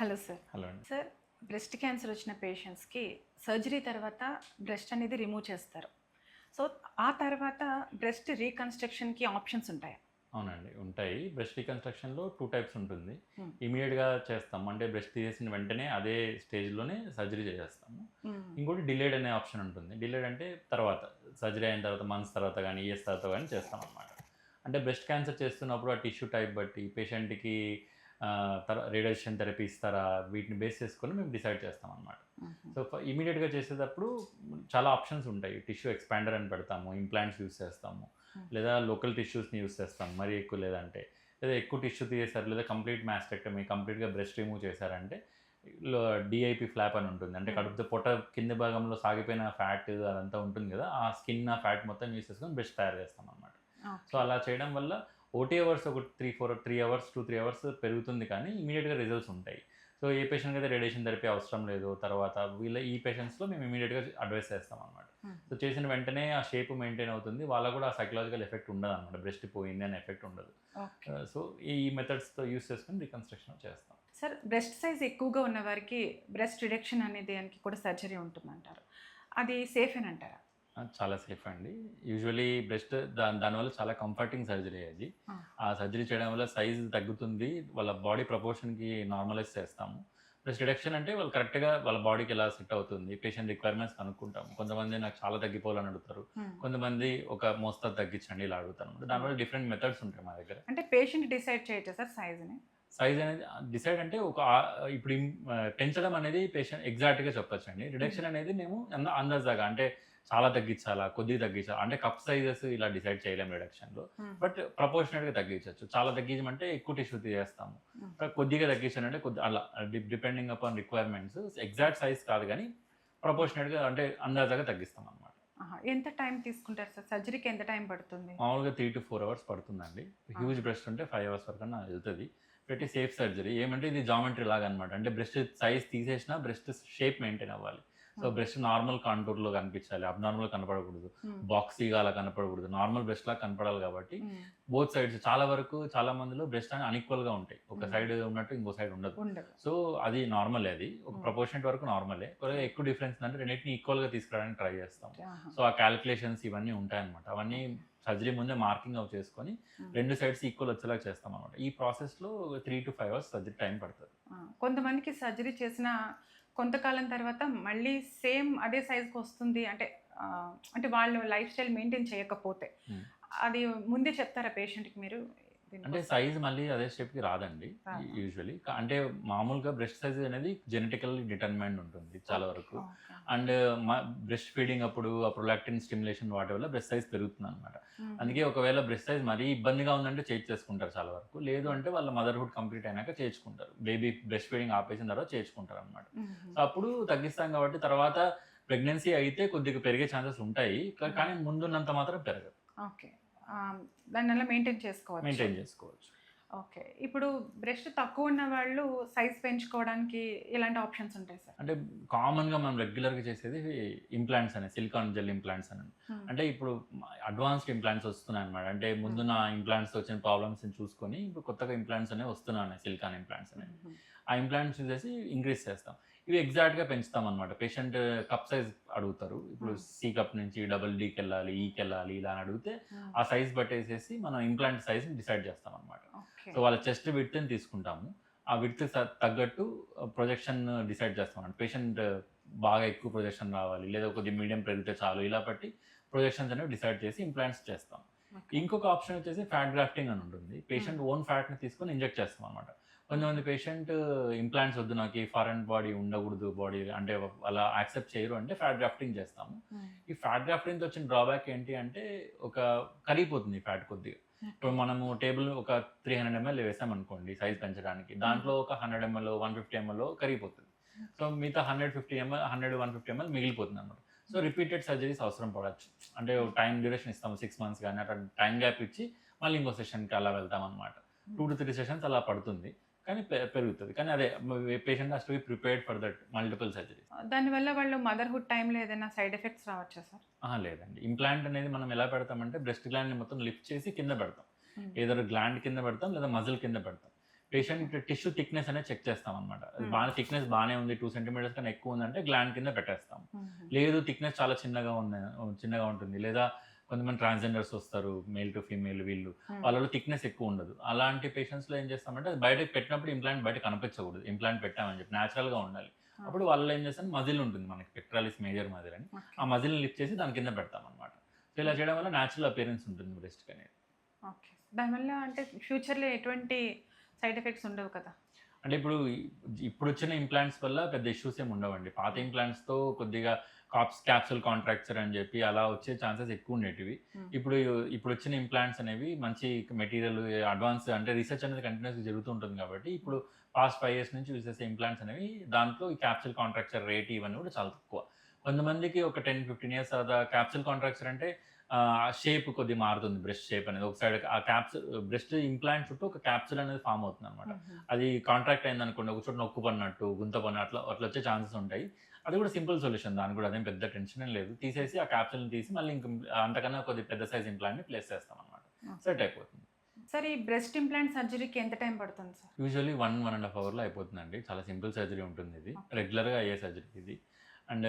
Hello sir. Hello అండి. Sir, breast cancer వచ్చిన పేషెంట్స్‌కి సర్జరీ తర్వాత బ్రెస్ట్ అనేది రిమూవ్ చేస్తారు. సో, ఆ తర్వాత బ్రెస్ట్ రీకన్‌స్ట్రక్షన్‌కి ఆప్షన్స్ ఉంటాయా? అవునండి. ఉంటాయి. బ్రెస్ట్ రికన్‌స్ట్రక్షన్‌లో 2 టైప్స్ ఉంటుంది. హ్మ్. ఇమ్మీడియేట్‌గా చేస్తాం. అంటే బ్రెస్ట్ తీసేసిన వెంటనే అదే స్టేజ్‌లోనే సర్జరీ చేసేస్తాము. హ్మ్. ఇంకోటి డిలేడ్ అనే ఆప్షన్ ఉంటుంది. డిలేడ్ అంటే తర్వాత సర్జరీ అయిన తర్వాత మంత్స్ తర్వాత గానీ, ఇయర్స్ తర్వాత గానీ చేస్తామనమాట. అంటే బ్రెస్ట్ క్యాన్సర్ చేస్తున్నప్పుడు ఆ టిష్యూ టైప్ బట్టి పేషెంట్‌కి రేడియేషన్ థెరపీ ఇస్తారా? వీటిని బేస్ చేసుకొని మేము డిసైడ్ చేస్తామనమాట. హుహు. సో, ఇమ్మీడియేట్‌గా చేసేటప్పుడు చాలా ఆప్షన్స్ ఉంటాయి. టిష్యూ ఎక్స్పాండర్ అని పెడతాము. ఇంప్లాంట్స్ యూజ్ చేస్తాము. హ్మ్. లేదా లోకల్ టిష్యూస్‌ని యూజ్ చేస్తాం. మరీ ఎక్కువ లేదంటే. లేదా ఎక్కువ టిష్యూ తీసేసారు లేదా కంప్లీట్ మాస్టెక్టమీ కంప్లీట్‌గా బ్రెస్ట్ రిమూవ్ చేశారంటే లో డీఐపీ ఫ్లాప్ అని ఉంటుంది. అంటే హ్మ్. కడుపుతో పొట్ట కింది భాగంలో సాగిపోయిన ఫ్యాట్ అదంతా ఉంటుంది గదా! ఆ స్కిన్, ఆ ఫ్యాట్ మొత్తం యూజ్ చేసుకొని బ్రెస్ట్ తయారు చేస్తామనమాట. So, okay. అలా చేయడం వల్ల ఓటీ అవర్స్ ఒక 3 అవర్స్, 3 అవర్స్ పెరుగుతుంది కానీ ఇమ్మీడియేట్‌గా రిజల్ట్స్ ఉంటాయి. సో, ఏ పేషెంట్‌కైతే రేడియేషన్ థెరపీ అవసరం లేదో తర్వాత ఈ పేషెంట్స్‌లో మేము ఇమ్మీడియేట్‌గా అడ్వైస్ చేస్తామనమాట. హ్మ్. సో, చేసిన వెంటనే ఆ షేప్ మెయింటైన్ అవుతుంది. వాళ్ళకి కూడా ఆ సైకలాజికల్ ఎఫెక్ట్ ఉండదనమాట. బ్రెస్ట్ పోయింది అనే ఎఫెక్ట్ ఉండదు. ఓకే. సో, ఈ మెథడ్స్‌తో యూజ్ చేసుకొని రికన్‌స్ట్రక్షన్ చేస్తాం. సార్, బ్రెస్ట్ సైజ్ ఎక్కువగా ఉన్న వారికి బ్రెస్ట్ రిడక్షన్ అనే దానికి కూడా సర్జరీ ఉంటుందంటారు. అది సేఫేనంటారా? చాలా సేఫ్ అండి. యూజువల్లీ బ్రెస్ట్ దానివల్ల చాలా కంఫర్టింగ్ సర్జరీ అది. ఆ! ఆ సర్జరీ చేయడం వల్ల సైజ్ తగ్గుతుంది. వాళ్ళ బాడీ ప్రపోర్షన్‌కి నార్మలైజ్ చేస్తాము. బ్రెస్ట్ రిడక్షన్ అంటే వాళ్ళు కరెక్ట్‌గా వాళ్ళ బాడీకి ఎలా సెట్ అవుతుంది. పేషెంట్ రిక్వైర్మెంట్స్ కనుక్కుంటాం. కొంతమంది నాకు చాలా తగ్గిపోవాలని అడుగుతారు. హ్మ్. కొంతమంది ఒక మోస్తరు తగ్గించండి ఇలా అడుగుతారనమాట. హ్మ్. దానివల్ల డిఫరెంట్ మెథడ్స్ ఉంటాయి మా దగ్గర. అంటే పేషెంట్ డిసైడ్ చేయొచ్చా సార్ సైజ్‌ని? సైజ్ అనేది డిసైడ్ అంటే ఇప్పుడు పెంచడం అనేది పేషెంట్ ఎగ్జాక్ట్‌గా చెప్పొచ్చండి. హ్మ్. రిడక్షన్ అనేది మేము అందాజాగా అంటే చాలా తగ్గించాలా, కొద్దిగా తగ్గించాలా అంటే కప్ సైజెస్ ఇలా డిసైడ్ చేయలేము రిడక్షన్‌లో. హ్మ్. బట్ ప్రపోర్షనేట్‌గా తగ్గించొచ్చు. చాలా తగ్గించమంటే ఎక్కువ టిష్యూ తీసేస్తాము. హ్మ్. కొద్దిగా తగ్గించాలంటే అలా depending upon requirements exact size కాదు గానీ ప్రపోర్షనేట్‌గా అంటే అందాజాగా తగ్గిస్తామనమాట. ఆహా! ఎంత టైం తీసుకుంటారు సార్? సర్జరీకి ఎంత టైం పడుతుంది? మామూలుగా 3-4 అవర్స్ పడుతుందండి. హ్యూజ్ ఆహా! బ్రెస్ట్ ఉంటే 5 అవర్స్ వరకన్నా ఎళ్తది. ప్రతి సేఫ్ సర్జరీ. ఏమంటే ఇది జామెట్రీ లాగనమాట. అంటే బ్రెస్ట్ సైజ్ తీసేసినా బ్రెస్ట్ షేప్ మెయింటైన్ అవ్వాలి. So, hmm. బ్రెస్ట్ నార్మల్ కాంటూర్‌లో కనిపించాలి. అబ్నార్మల్‌గా కనపడకూడదు. హ్మ్. బాక్సీగా అలా కనపడకూడదు. నార్మల్ బ్రెస్ట్‌లాగా కనపడాలి కాబట్టి హ్మ్. బోత్ సైడ్స్ చాలా వరకు చాలా మందిలో బ్రెస్ట్ అన్‌ఈక్వల్‌గా ఉంటాయి. ఒక హ్మ్. సైడ్ ఉన్నట్టు ఇంకో సైడ్ ఉండదు. ఉండదు. సో, అది నార్మలే అది. ఒక హ్మ్. ప్రపోర్షనేట్ వరకు నార్మలే. కొద్దిగా ఎక్కువ డిఫరెన్స్ ఉందంటే రెండిటిని ఈక్వల్‌గా తీసుకురావడానికి ట్రై చేస్తాం. ఆహా! సో, ఆ కాలిక్యులేషన్స్ ఇవన్నీ ఉంటాయన్నమాట. అవన్నీ ఓకే. సర్జరీ ముందే మార్కింగ్ అవి చేసుకొని హ్మ్. 2 సైడ్స్ ఈక్వల్ వచ్చేలాగా చేస్తామనమాట. ఈ ప్రాసెస్‌లో 3-5 అవర్స్ సర్జరీ టైం పడతది. ఆ! కొంతమందికి సర్జరీ చేసిన కొంతకాలం తర్వాత మళ్ళీ సేమ్ అదే సైజ్‌కొస్తుంది అంటే అంటే వాళ్ళు లైఫ్ స్టైల్ మెయింటైన్ చేయకపోతే. హ్మ్. అది ముందే చెప్తారా పేషెంట్‌కి మీరు? అంటే దీనికోసం సైజ్ మళ్ళీ అదే షేప్‌కి రాదండి. రాదా? యూజువల్లీ. అంటే మామూలుగా బ్రెస్ట్ సైజ్ అనేది జెనెటికల్లీ డిటర్మైన్డ్ ఉంటుంది చాలా ఓకే. వరకు. ఓకే. అండ్ బ్రెస్ట్ ఫీడింగ్ అప్పుడు ఆ ప్రొలాక్టిన్ స్టిమ్యులేషన్ వాటి వల్ల బ్రెస్ట్ సైజ్ పెరుగుతుందనమాట. హుహు. అందుకే ఒకవేళ బ్రెస్ట్ సైజ్ మరీ ఇబ్బందిగా ఉందంటే చేయించేసుకుంటారు చాలా వరకు. లేదు హ్మ్. అంటే వాళ్ళ మదర్‌హుడ్ కంప్లీట్ అయినాక చేయించుకుంటారు. బేబీ బ్రెస్ట్ ఫీడింగ్ ఆపేసిన తర్వాత చేయించుకుంటారనమాట. హుహు. సో, అప్పుడు తగ్గిస్తాం కాబట్టి తర్వాత ప్రెగ్నెన్సీ అయితే కొద్దిగా పెరిగే ఛాన్సెస్ ఉంటాయి. హ్మ్. కానీ ముందున్నంత మాత్రం పెరగదు. ఓకే. దాన్నలా మెయింటైన్ చేసుకోవచ్చు. మెయింటైన్ చేసుకోవచ్చు. ఓకే. ఇప్పుడు బ్రెస్ట్ తక్కువున్న వాళ్ళు సైజ్ పెంచుకోవడానికి ఎలాంటి ఆప్షన్స్ ఉంటాయి సార్? అంటే కామన్‌గా మనం రెగ్యులర్‌గా చేసేది ఇంప్లాంట్స్ అని సిలికాన్ జెల్ ఇంప్లాంట్స్ అని. హ్మ్. అంటే ఇప్పుడు అడ్వాన్స్డ్ ఇంప్లాంట్స్ వస్తున్నాయన్నమాట. అంటే హ్మ్. ముందున్న ఇంప్లాంట్స్‌తో వచ్చిన ప్రాబ్లమ్స్‌ని చూసుకొని ఇప్పుడు కొత్తగా ఇంప్లాంట్స్ అనేవి వస్తున్నాయి సిలికాన్ ఇంప్లాంట్స్ అనేవి. హుహు. ఆ ఇంప్లాంట్స్ చూసేసి ఇంక్రీజ్ చేస్తాం. ఇవి ఎగ్జాక్ట్‌గా పెంచుతామన్నమాట. పేషెంట్ కప్ సైజ్ అడుగుతారు. ఇప్పుడు హ్మ్. సి కప్ నుంచి డబుల్ డీకెళ్ళాలి, ఈకెళ్ళాలి ఇలా అని అడిగితే హ్మ్. ఆ సైజ్ బట్టేసేసి మనం ఇంప్లాంట్ సైజ్‌ని డిసైడ్ చేస్తామన్నమాట. ఓకే. సో వాళ్ళ చెస్ట్ విడ్త్‌ని తీసుకుంటాము. ఆ విడ్త్ తగ్గట్టు ప్రొజెక్షన్ డిసైడ్ చేస్తామండి. పేషెంట్ బాగా ఎక్కువ ప్రొజెక్షన్ రావాలి, లేదా కొద్దిగా మీడియం పెరిగితే చాలు ఇలా బట్టి ప్రొజెక్షన్స్ అనేవి డిసైడ్ చేసి ఇంప్లాంట్స్ చేస్తాం. ఓకే. ఇంకొక ఆప్షన్ వచ్చేసి ఫ్యాట్ గ్రాఫ్టింగ్ అని ఉంటుంది. హ్మ్. పేషెంట్ ఓన్ ఫ్యాట్‌ని తీసుకొని ఇంజెక్ట్ చేస్తామనమాట. కొంతమంది ఓకే. పేషెంట్ ఇంప్లాంట్స్ వద్దు నాకు ఈ ఫారెన్ బాడీ ఉండకూడదు బాడీ అంటే అలా యాక్సెప్ట్ చేయరు అంటే ఫ్యాట్ గ్రాఫ్టింగ్ చేస్తాము. హ్మ్. ఈ ఫ్యాట్ గ్రాఫ్టింగ్‌తో వచ్చిన డ్రాబ్యాక్ ఏంటి అంటే ఒక కరిగిపోతుంది ఫ్యాట్ కొద్దిగా. ఇప్పుడు ఓకే. మనము టేబుల్ ఒక 300 ఎంఎల్ వేసామనుకోండి సైజ్ పెంచడానికి. హ్మ్. దాంట్లో ఒక 100 ఎంఎల్, 150 ఎంఎల్ కరిగిపోతది. So, okay. మిగతా 150 ఎంఎల్ 100, 150 ఎంఎల్ మిగిలిపోతుందనమాట. So, hmm. రిపీటెడ్ సర్జరీస్ అవసరం పడొచ్చు. అంటే టైమ్ ఓకే. డ్యూరేషన్ ఇస్తాము 6 మంత్స్ గాని అట్లా టైమ్ గ్యాప్ ఇచ్చి మళ్ళీ ఇంకో సెషన్‌కి అలా వెళ్తామనమాట. హ్మ్. 2-3 సెషన్స్ అలా పడుతుంది. కానీ పెరుగుతది. కానీ అదే patient has to be prepared for that multiple surgeries. దానివల్ల వాళ్ళు మదర్‌హుడ్ టైమ్‌లో ఏదైనా సైడ్ ఎఫెక్ట్స్ రావచ్చా సార్? అహా! లేదండి. ఇంప్లాంట్ అనేది మనం ఎలా పెడతామంటే బ్రెస్ట్ గ్లాండ్‌ని మొత్తం లిఫ్ట్ చేసి కింద పెడతాం. హ్మ్. ఎయిదర్ గ్లాండ్ కింద పెడతాం లేదా మజిల్ కింద పెడతాం. పేషెంట్ టిష్యూ థిక్నెస్ అనేది చెక్ చేస్తాం అనమాట. బాగా థిక్నెస్ బాగానే ఉంది, 2 సెంటీమీటర్స్ కన్నా ఎక్కువ ఉందంటే గ్లాండ్ కింద పెట్టేస్తాం. లేదు థిక్నెస్ చాలా చిన్నగా ఉంటుంది, లేదా కొంతమంది ట్రాన్స్జెండర్స్ వస్తారు, మేల్ టు ఫీమేల్, వీళ్ళు వాళ్ళలో థిక్నెస్ ఎక్కువ ఉండదు. అలాంటి పేషెంట్స్లో ఏం చేస్తామంటే అది బయటకు పెట్టినప్పుడు ఇంప్లాంట్ బయట కనిపించకూడదు, ఇంప్లాంట్ పెట్టామని చెప్పి న్యాచురల్గా ఉండాలి. అప్పుడు వాళ్ళలో ఏం చేస్తాం, మజిల్ ఉంటుంది మనకి, పెక్ట్రాలిస్ మేజర్ మజిల్ అని, ఆ మజిల్ని లిఫ్ట్ చేసి దాని కింద పెడతాం అనమాట. సో ఇలా చేయడం వల్ల న్యాచురల్ అపియరెన్స్ ఉంటుంది బ్రెస్ట్కి అనేది. ఓకే, దానివల్ల అంటే ఫ్యూచర్లో ఎటువంటి సైడ్ ఎఫెక్ట్స్ ఉండవు కదా? అంటే ఇప్పుడు వచ్చిన ఇంప్లాంట్స్ వల్ల పెద్ద ఇష్యూస్ ఏమి ఉండవండి. పాత ఇంప్లాంట్స్తో కొద్దిగా క్యాప్సుల్ కాంట్రాక్చర్ అని చెప్పి అలా వచ్చే ఛాన్సెస్ ఎక్కువ ఉండేటివి. ఇప్పుడు వచ్చిన ఇంప్లాంట్స్ అనేవి మంచి మెటీరియల్, అడ్వాన్స్, అంటే రీసెర్చ్ అనేది కంటిన్యూస్గా జరుగుతూ ఉంటుంది కాబట్టి ఇప్పుడు పాస్ట్ 5 years నుంచి యూజ్ చేసే ఇంప్లాంట్స్ అనేవి దాంట్లో ఈ క్యాప్సుల్ కాంట్రాక్చర్ రేట్ ఇవన్నీ కూడా చాలా తక్కువ. కొంతమందికి ఒక 10-15 years తర్వాత క్యాప్సుల్ కాంట్రాక్చర్ అంటే షేప్ కొద్దిగా మారుతుంది, బ్రెస్ట్ షేప్ అనేది. ఒక సైడ్ ఆ క్యాప్సుల్ బ్రెస్ట్ ఇంప్లాంట్ చుట్టూ ఒక క్యాప్సుల్ అనేది ఫామ్ అవుతుంది అనమాట. అది కాంట్రాక్ట్ అయింది అనుకోండి, ఒక చోట నొక్కు పడినట్టు, గుంత పడినట్లు అట్లా వచ్చే ఛాన్సెస్ ఉంటాయి. అది కూడా సింపుల్ సొల్యూషన్, దానికి కూడా అదేం పెద్ద టెన్షన్ ఏం లేదు. తీసేసి ఆ క్యాప్సుల్ని తీసి మళ్ళీ అంతకన్నా కొద్దిగా పెద్ద సైజ్ ఇంప్లాంట్ని ప్లేస్ చేస్తాం అనమాట. సెట్ అయిపోతుంది. సార్, ఈ బ్రెస్ట్ ఇంప్లాంట్ సర్జరీకి ఎంత టైం పడుతుంది సార్? యూజువల్లీ 1.5 hourలో అయిపోతుందండి. చాలా సింపుల్ సర్జరీ ఉంటుంది ఇది, రెగ్యులర్గా అయ్యే సర్జరీ ఇది. అండ్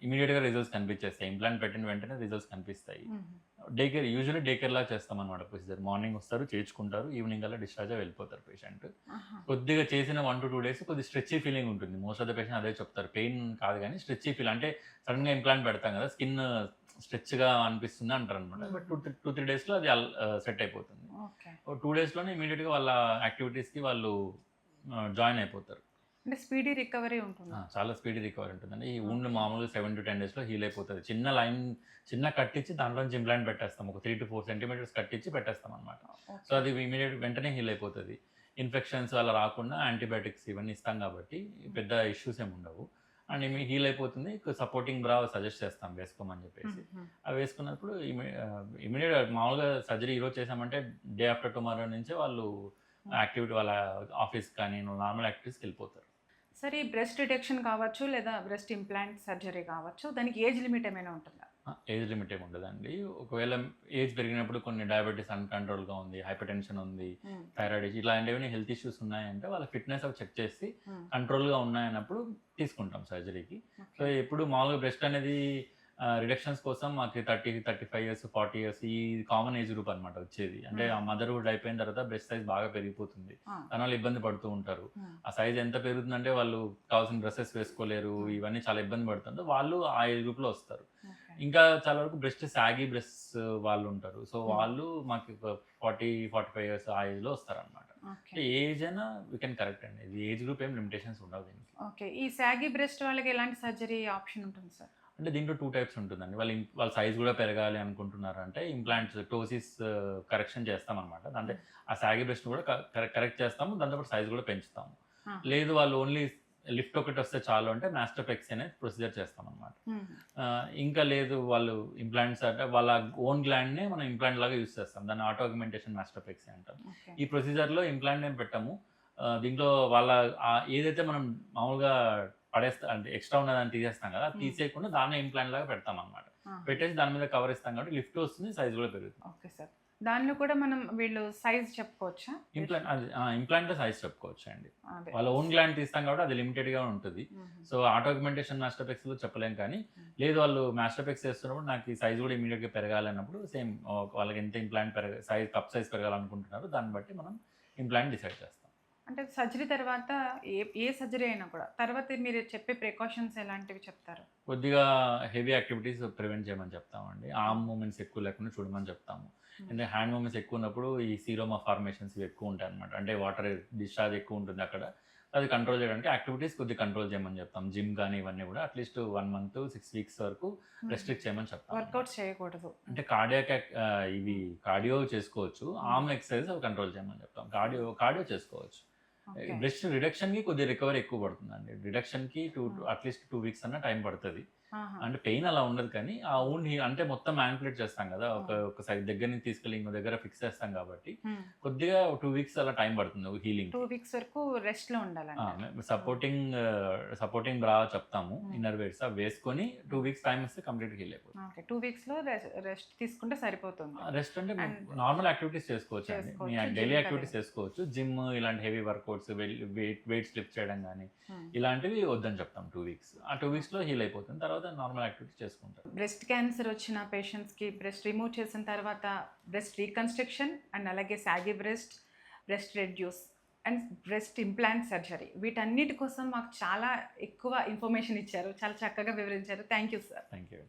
ఇమీడియట్గా రిజల్ట్స్ కనిపించేస్తాయి, ఇంప్లాంట్ పెట్టిన వెంటనే రిజల్ట్స్ కనిపిస్తాయి. యూజువల్లీ డే కేర్ లాగా చేస్తాం అనమాట ప్రొసీజర్. మార్నింగ్ వస్తారు, చేయించుకుంటారు, ఈవినింగ్ అలా డిశ్చార్జ్ వెళ్ళిపోతారు పేషెంట్. కొద్దిగా చేసిన 1 to 2 days కొద్దిగా స్ట్రెచ్చీ ఫీలింగ్ ఉంటుంది. మోస్ట్ ఆఫ్ ద పేషెంట్ అదే చెప్తారు, పెయిన్ కాదు కానీ స్ట్రెచ్చీ ఫీల్, అంటే సడన్గా ఇంప్లాంట్ పెడతాం కదా, స్కిన్ స్ట్రెచ్గా అనిపిస్తుంది అంటారు అనమాట. బట్ 2-3 daysలో అది సెట్ అయిపోతుంది. 2 daysలోనే ఇమీడియట్గా వాళ్ళ యాక్టివిటీస్కి వాళ్ళు జాయిన్ అయిపోతారు. అంటే స్పీడీ రికవరీ ఉంటుంది. చాలా స్పీడీ రికవరీ ఉంటుందండి. ఈ వుండ్ మామూలుగా 7 to 10 daysలో హీల్ అయిపోతుంది. చిన్న కట్టించి దాంట్లోంచి ఇంప్లాంట్ పెట్టేస్తాం, ఒక 3-4 centimeters కట్టించి పెట్టేస్తాం అనమాట. సో అది ఇమీడియట్ వెంటనే హీల్ అయిపోతుంది. ఇన్ఫెక్షన్స్ అలా రాకుండా యాంటీబయాటిక్స్ ఇవన్నీ ఇస్తాం కాబట్టి పెద్ద ఇష్యూస్ ఏమి ఉండవు. అండ్ హీల్ అయిపోతుంది. సపోర్టింగ్ బ్రా సజెస్ట్ చేస్తాం వేసుకోమని చెప్పేసి. అవి వేసుకున్నప్పుడు ఇమీడియట్ మామూలుగా సర్జరీ ఈరోజు చేసామంటే డే ఆఫ్టర్ టుమారో నుంచే వాళ్ళు యాక్టివిటీ, వాళ్ళ ఆఫీస్ కానీ నార్మల్ యాక్టివిటీస్కి వెళ్ళిపోతారు. సరే, ఈ బ్రెస్ట్ రిడక్షన్ కావచ్చు లేదా బ్రెస్ట్ ఇంప్లాంట్ సర్జరీ కావచ్చు, దానికి ఏజ్ లిమిట్ ఏమైనా ఉంటుందా? ఏజ్ లిమిట్ ఏమి ఉండదండి. ఒకవేళ ఏజ్ పెరిగినప్పుడు కొన్ని డయాబెటీస్ అన్కంట్రోల్గా ఉంది, హైపర్ టెన్షన్ ఉంది, థైరాయిడ్ ఇలాంటివి హెల్త్ ఇష్యూస్ ఉన్నాయంటే వాళ్ళ ఫిట్నెస్ అవి చెక్ చేసి కంట్రోల్గా ఉన్నాయన్నప్పుడు తీసుకుంటాం సర్జరీకి. సో ఎప్పుడు మామూలుగా బ్రెస్ట్ అనేది రిడక్షన్స్ కోసం మాకు 30-35 years 40 years ఈ కామన్ ఏజ్ గ్రూప్ అనమాట వచ్చేది. అంటే ఆ మదర్హుడ్ అయిపోయిన తర్వాత బ్రెస్ట్ సైజ్ బాగా పెరిగిపోతుంది, దానివల్ల ఇబ్బంది పడుతూ ఉంటారు. ఆ సైజ్ ఎంత పెరుగుతుందంటే వాళ్ళు కావాల్సిన డ్రెస్సెస్ వేసుకోలేరు, ఇవన్నీ చాలా ఇబ్బంది పడుతుంటారు. వాళ్ళు ఆ ఏజ్ గ్రూప్లో వస్తారు. ఇంకా చాలా వరకు బ్రెస్ట్ సాగి బ్రెస్ట్ వాళ్ళు ఉంటారు. సో వాళ్ళు మాకు 40-45 years ఆ ఏజ్లో వస్తారనమాట. ఏజ్ అయినా వీ కెన్ కరెక్ట్ అండి, ఇది ఏజ్ గ్రూప్ ఏం లిమిటేషన్స్ ఉండవు దీనికి. ఓకే, ఈ సాగి బ్రెస్ట్ వాళ్ళకి ఎలాంటి సర్జరీ ఆప్షన్ ఉంటుంది సార్? అంటే దీంట్లో 2 types ఉంటుందండి. వాళ్ళ సైజ్ కూడా పెరగాలి అనుకుంటున్నారు అంటే ఇంప్లాంట్స్ టోసిస్ కరెక్షన్ చేస్తాం అనమాట. అంటే ఆ సాగి బ్రెస్ట్ కూడా కరెక్ట్ చేస్తాము, దాంతోపాటు సైజ్ కూడా పెంచుతాము. లేదు వాళ్ళు ఓన్లీ లిఫ్ట్ ఒకటి వస్తే చాలు అంటే మాస్టోపెక్సీ అనేది ప్రొసీజర్ చేస్తాం అనమాట. ఇంకా లేదు వాళ్ళు ఇంప్లాంట్స్ అంటే వాళ్ళ ఓన్ గ్లాండ్నే మనం ఇంప్లాంట్ లాగా యూస్ చేస్తాం, దాన్ని ఆటో ఆగ్మెంటేషన్ మాస్టోపెక్సీ అంటాం. ఈ ప్రొసీజర్లో ఇంప్లాంట్ ఏం పెట్టాము, దీంట్లో వాళ్ళ ఏదైతే మనం మామూలుగా అంటే ఎక్స్ట్రా ఉన్నదాన్ని తీసేస్తాం కదా, తీసేయకుండా దాన్ని ఇంప్లాంట్ లాగా పెడతాం అనమాట. పెట్టేసి దాని మీద కవర్ ఇస్తాం కాబట్టి లిఫ్ట్ వస్తుంది, సైజ్ కూడా పెరుగుతుంది. ఓకే సార్, దానిలో కూడా మనం వీళ్ళు సైజ్ చెప్పుకోవచ్చా? ఇంప్లాంట్ సైజ్ చెప్పుకోవచ్చు అండి. వాళ్ళ ఓన్ గ్లాండ్ తీస్తాం కాబట్టి అది లిమిటెడ్గా ఉంటుంది. సో ఆటో ఆగ్మెంటేషన్ మాస్టోపెక్సీలో చెప్పలేం, కానీ లేదు వాళ్ళు మాస్టోపెక్సీ చేస్తున్నప్పుడు నాకు ఈ సైజ్ కూడా ఇమీడియట్గా పెరగాలన్నప్పుడు సేమ్ వాళ్ళకి ఎంత ఇంప్లాంట్ కప్ సైజ్ పెరగాలనుకుంటున్నారు దాన్ని బట్టి మనం ఇంప్లాంట్ డిసైడ్ చేస్తాం. అంటే సర్జరీ తర్వాత ఏ సర్జరీ అయినా కూడా తర్వాత మీరు చెప్పే ప్రికాషన్స్ ఎలాంటివి చెప్తారు? కొద్దిగా హెవీ యాక్టివిటీస్ ప్రివెంట్ చేయమని చెప్తామండి. ఆర్మ్ మూమెంట్స్ ఎక్కువ లేకుండా చూడమని చెప్తాము. అంటే హ్యాండ్ మూమెంట్స్ ఎక్కువ ఉన్నప్పుడు ఈ సీరోమా ఫార్మేషన్స్ ఎక్కువ ఉంటాయి అనమాట. అంటే వాటర్ డిశ్చార్జ్ ఎక్కువ ఉంటుంది అక్కడ, అది కంట్రోల్ చేయడానికి యాక్టివిటీస్ కొద్దిగా కంట్రోల్ చేయమని చెప్తాం. జిమ్ కానీ ఇవన్నీ కూడా అట్లీస్ట్ 1 month 6 weeks వరకు రెస్ట్రిక్ట్ చేయమని చెప్తాం. వర్కౌట్ చేయకూడదు. అంటే ఇవి కార్డియో చేసుకోవచ్చు, ఆర్మ్ ఎక్సర్సైజ్ అవి కంట్రోల్ చేయమని చెప్తాం. కార్డియో చేసుకోవచ్చు. బ్రెస్ట్ రిడక్షన్కి కొద్దిగా రికవరీ ఎక్కువ పడుతుందండి. రిడక్షన్కి అట్లీస్ట్ 2 weeks అన్న టైం పడుతుంది. అంటే పెయిన్ అలా ఉండదు కానీ ఆ ఊండ్ అంటే మొత్తం మ్యానిపులేట్ చేస్తాం కదా, ఒక సైడ్ దగ్గర నుంచి తీసుకెళ్ళి ఇంకో దగ్గర ఫిక్స్ చేస్తాం కాబట్టి కొద్దిగా 2 వీక్స్ అలా టైం పడుతుంది హీలింగ్. 2 వీక్స్ వరకు రెస్ట్లో ఉండాలంట. సపోర్టింగ్ బ్రా చెప్తాము, ఇన్నర్ వేర్స్ అవి వేసుకొని 2 వీక్స్ టైం ఇస్తే కంప్లీట్ హీల్ అయిపోతుంది. ఓకే, 2 వీక్స్లో రెస్ట్ తీసుకుంటే సరిపోతుంది. రెస్ట్ అంటే నార్మల్ యాక్టివిటీస్ చేసుకోవచ్చు అండి, మీ డైలీ యాక్టివిటీస్ చేసుకోవచ్చు. జిమ్ ఇలాంటి హెవీ వర్కౌట్స్, వెయిట్స్ లిఫ్ట్ చేయడం కానీ ఇలాంటివి వద్దని చెప్తాం 2 వీక్స్. ఆ 2 వీక్స్లో హీల్ అయిపోతుంది, తర్వాత నార్మల్ యాక్టివిటీస్ చేసుకుంటారు. బ్రెస్ట్ క్యాన్సర్ వచ్చిన పేషెంట్స్కి బ్రెస్ట్ రిమూవ్ చేసిన తర్వాత బ్రెస్ట్ రీకన్స్ట్రక్షన్ అండ్ అలాగే సాగి breast reduce and breast implant surgery, వీటన్నిటి కోసం మాకు చాలా ఎక్కువ ఇన్ఫర్మేషన్ ఇచ్చారు, చాలా చక్కగా వివరించారు. Thank you sir. Thank you.